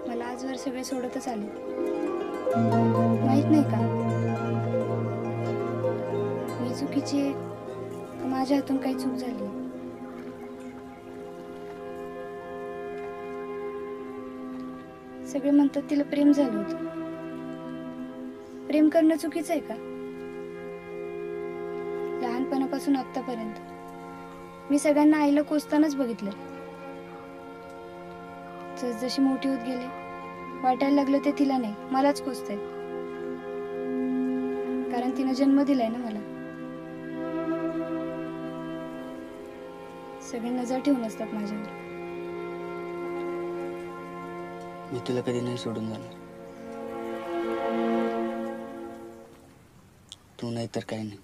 मला आजवर सगळे सोडतच आले, माहित नाही का मी चुकीची आहे का माझ्या हातून काही चूक झाली. सगळे म्हणतात तिला प्रेम झालं होतं. प्रेम करणं चुकीचं आहे का? लहानपणापासून आत्तापर्यंत मी सगळ्यांना आईला कोसतानाच बघितलंय. जसजशी मोठी होत गेले वाटायला लागलं ते तिला नाही मलाच कोसतंय, कारण तिनं जन्म दिलाय ना मला. सगळे नजर ठेवून असतात माझ्यावर. मी तुला कधी नाही सोडून जाणार. तू नाही तर काही नाही.